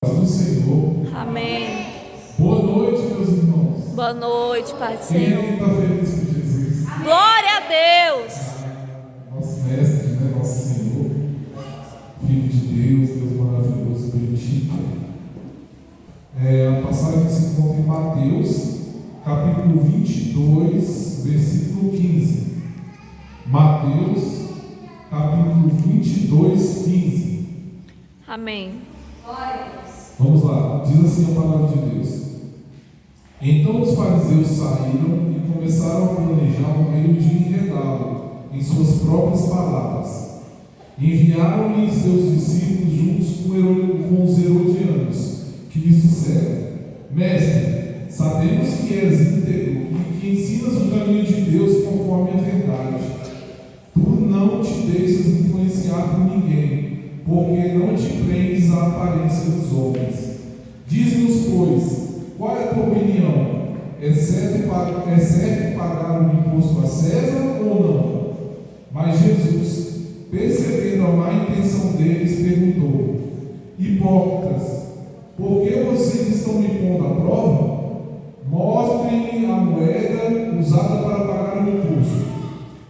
Do Senhor. Amém. Boa noite, meus irmãos. Boa noite, Pai do Quem Senhor. aqui está feliz com Jesus? Glória a Deus. Nosso mestre, né? Nosso Senhor, Filho de Deus, Deus maravilhoso, bendito. A passagem se encontra em Mateus, capítulo 22, versículo 15. Mateus, capítulo 22, 15. Amém. Vamos lá, diz assim a palavra de Deus. Então os fariseus saíram e começaram a planejar um meio de enredá-lo em suas próprias palavras. Enviaram-lhe seus discípulos juntos com os herodianos, que lhes disseram: Mestre, sabemos que és íntegro e que ensinas o caminho de Deus conforme a verdade. Tu não te deixas influenciar por ninguém, porque não te prendes à aparência dos homens. Diz-nos, pois, qual é a tua opinião? É certo pagar um imposto a César ou não? Mas Jesus, percebendo a má intenção deles, perguntou: Hipócritas, por que vocês estão me pondo à prova? Mostrem-me a moeda usada para pagar o imposto.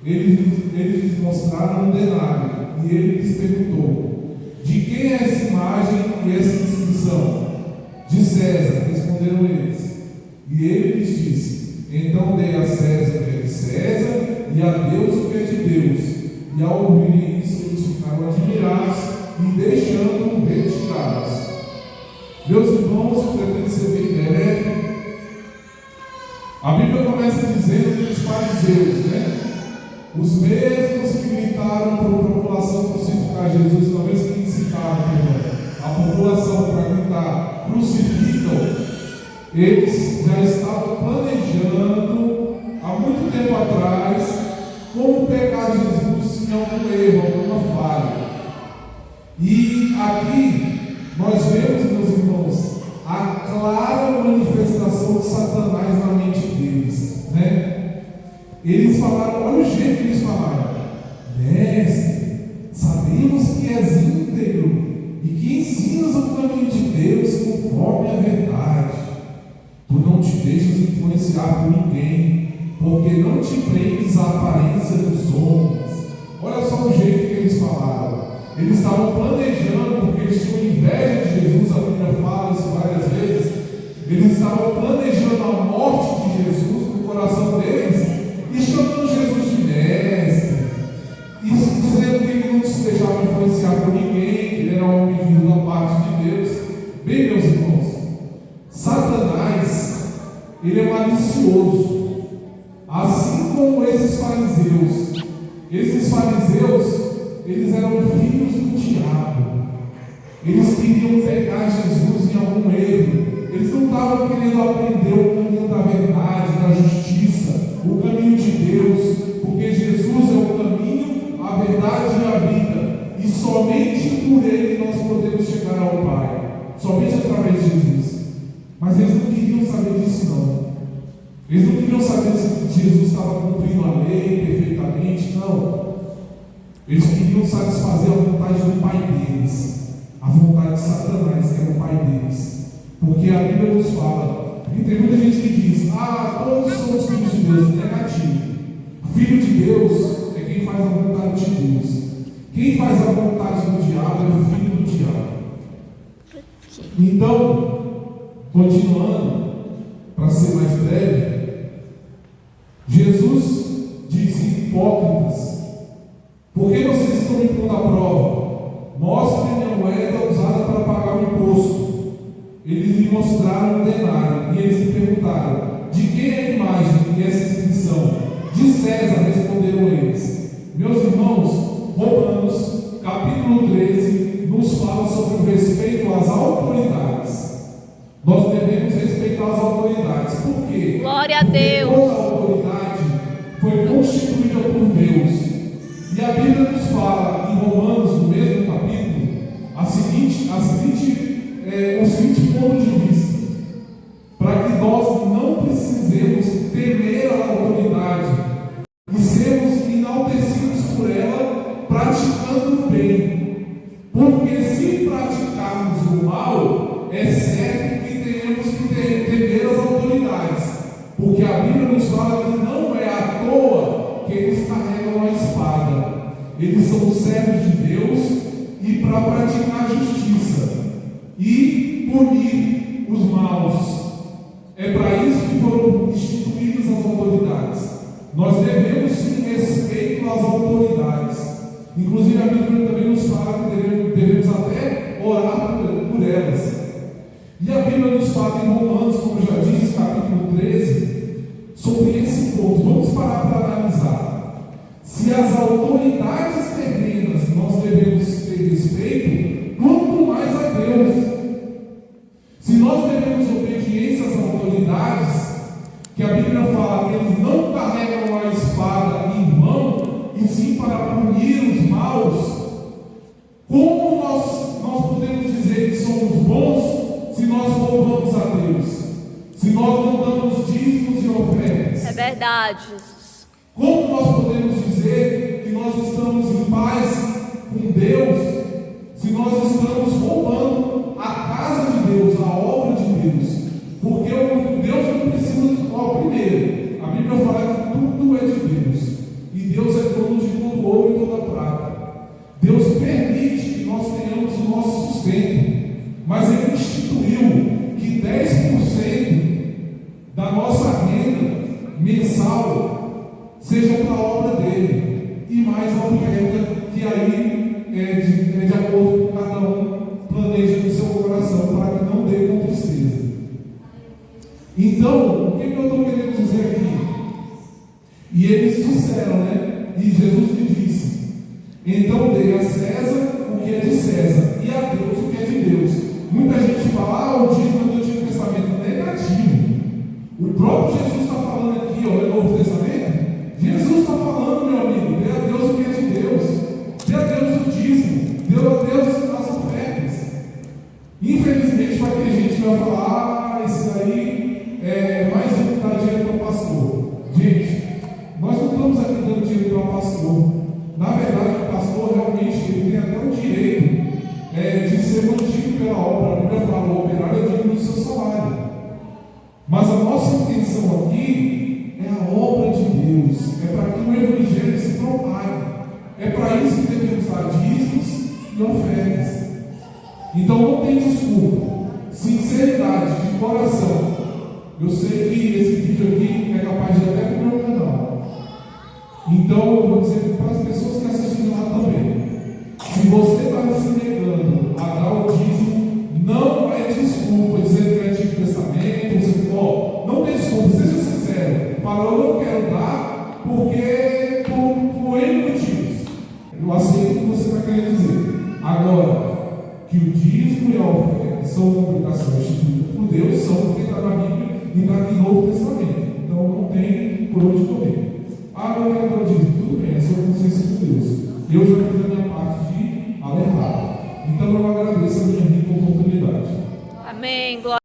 Eles lhes mostraram um denário, e ele lhes perguntou: De quem é essa imagem e essa inscrição? De César, responderam eles. E ele lhes disse: Então dei a César o que é de César, e a Deus o que é de Deus. E ao ouvirem isso, eles ficaram admirados e deixando-o retirados. Meus irmãos, pretendo ser bem breve. A Bíblia começa dizendo que os fariseus, os mesmos que gritaram para a população crucificar Jesus, uma vez que incitaram a população para gritar: crucificam, eles já estavam planejando há muito tempo atrás como pegar Jesus em algum erro, alguma falha. E aqui nós vemos, meus irmãos, a clara manifestação de Satanás na mente deles, Eles falaram, olha o jeito que eles falaram: Mestre, sabemos que és íntegro e que ensinas o caminho de Deus conforme a verdade. Tu não te deixas influenciar por ninguém, porque não te prendes à aparência dos homens. Olha só o jeito que eles falaram. Eles estavam planejando, porque eles tinham inveja de Jesus, a Bíblia fala isso várias vezes. Eles estavam planejando a morte de Jesus no coração deles, e chamando Jesus de mestre, e dizendo que ele não se deixava influenciar por ninguém, que ele era um homem vindo da parte de Deus. Bem, meus irmãos, Satanás, ele é malicioso, assim como esses fariseus. Esses fariseus, eles eram filhos do diabo. Eles queriam pegar Jesus em algum erro. Eles não estavam querendo aprender o caminho da verdade, da justiça, o caminho de Deus, porque Jesus é o caminho, a verdade e a vida, e somente por Ele nós podemos chegar ao Pai, somente através de Jesus. Mas eles não queriam saber disso, não. Eles não queriam saber se Jesus estava cumprindo a lei perfeitamente, não. Eles queriam satisfazer a vontade do Pai deles, a vontade de Satanás, que era o Pai deles. Porque a Bíblia nos fala, porque tem muita gente que diz: todos somos filhos de Deus. Negativo. Filho de Deus é quem faz a vontade de Deus. Quem faz a vontade do diabo é o filho do diabo. Então, continuando, para ser mais breve, Jesus disse: Hipócritas, por que vocês estão me pondo à prova? Mostrem a moeda usada para pagar o imposto. Eles lhe mostraram um denário, e eles lhe perguntaram: De quem é a imagem e essa inscrição? De César, responderam eles. Meus irmãos, Romanos, capítulo 13, nos fala sobre o respeito às autoridades. Nós devemos respeitar as autoridades. Por quê? Glória a Deus. Porque toda autoridade foi constituída por Deus. E a Bíblia nos fala, em Romanos, no mesmo capítulo, o seguinte ponto de vista: para que nós não precisemos temer a autoridade e sermos enaltecidos por ela, praticando o bem. Porque se praticarmos o mal, é certo que tenhamos que temer as autoridades, porque a Bíblia nos fala que não é à toa que eles carregam a espada. Eles são servos de Deus e para praticar a justiça e punir os maus. É para isso que foram instituídas as autoridades. Nós devemos sim respeito às autoridades. Inclusive a Bíblia também nos fala que devemos até orar por elas. E a Bíblia nos fala em Romanos, como eu já disse, capítulo 13, sobre esse ponto. Vamos parar para analisar. Se as autoridades terrenas nós devemos ter respeito, quanto mais a Deus. Se nós devemos obediência às autoridades, que a Bíblia fala que eles não carregam a espada em mão, e sim para punir os maus, como nós podemos dizer que somos bons se nós roubamos a Deus? Se nós não damos dízimos e ofertas? É verdade, Jesus. Como nós podemos dizer que nós estamos em paz com Deus se nós estamos roubando a casa de Deus, a obra de Deus? Porque Deus não precisa de qual primeiro. A Bíblia fala que tudo é de Deus. E Deus é dono de todo ouro e toda prata. Deus permite que nós tenhamos o nosso sustento. Mas Ele instituiu que 10% da nossa renda mensal seja para a obra dele. E mais a oferta, que aí é de acordo com cada um planeja no seu coração, para que não dê com tristeza. Então, o que eu estou querendo dizer aqui? E eles disseram, né? E Jesus lhe disse: então dê a César o que é de César, e a Deus o que é de Deus. Muita gente fala, o dízimo do Antigo Testamento é negativo. O próprio Jesus está falando aqui, ó, no Novo Testamento. Jesus está falando, meu amigo, dê a Deus o que é de Deus, dê a Deus o dízimo, dê a Deus as ofertas. Infelizmente vai ter gente que vai falar, esse daí é mais um que dá dinheiro para o pastor. Gente, nós não estamos aqui dando dinheiro para o pastor. Na verdade, o pastor realmente ele tem até o direito de ser mantido pela obra. A Bíblia fala, o operário é digno do seu salário. Mas a nossa intenção aqui é a obra de Deus, é para que o Evangelho se propague. É para isso que devemos dar dízimos e ofertas. Então não tem desculpa. Sinceridade de coração. Eu sei que esse vídeo aqui é capaz de ir até para o meu canal. Então eu vou dizer para as pessoas que assistem lá também: se você está se negando a dar o dízimo, não é desculpa dizer que é Antigo Testamento. Não tem desculpa, seja sincero. Fala, eu não quero dar porque por N motivos. Eu aceito o que você está querendo dizer. Agora, que o dízimo e a oferta são obrigações instituídas por Deus, são porque está na Bíblia e está aqui no Novo Testamento. Então não tem por onde correr. Ah, não quero dar o dízimo. Tudo bem, é sua consciência com Deus. Eu já fiz a minha parte de alertar. Então eu agradeço a minha rica oportunidade. Amém. Glória.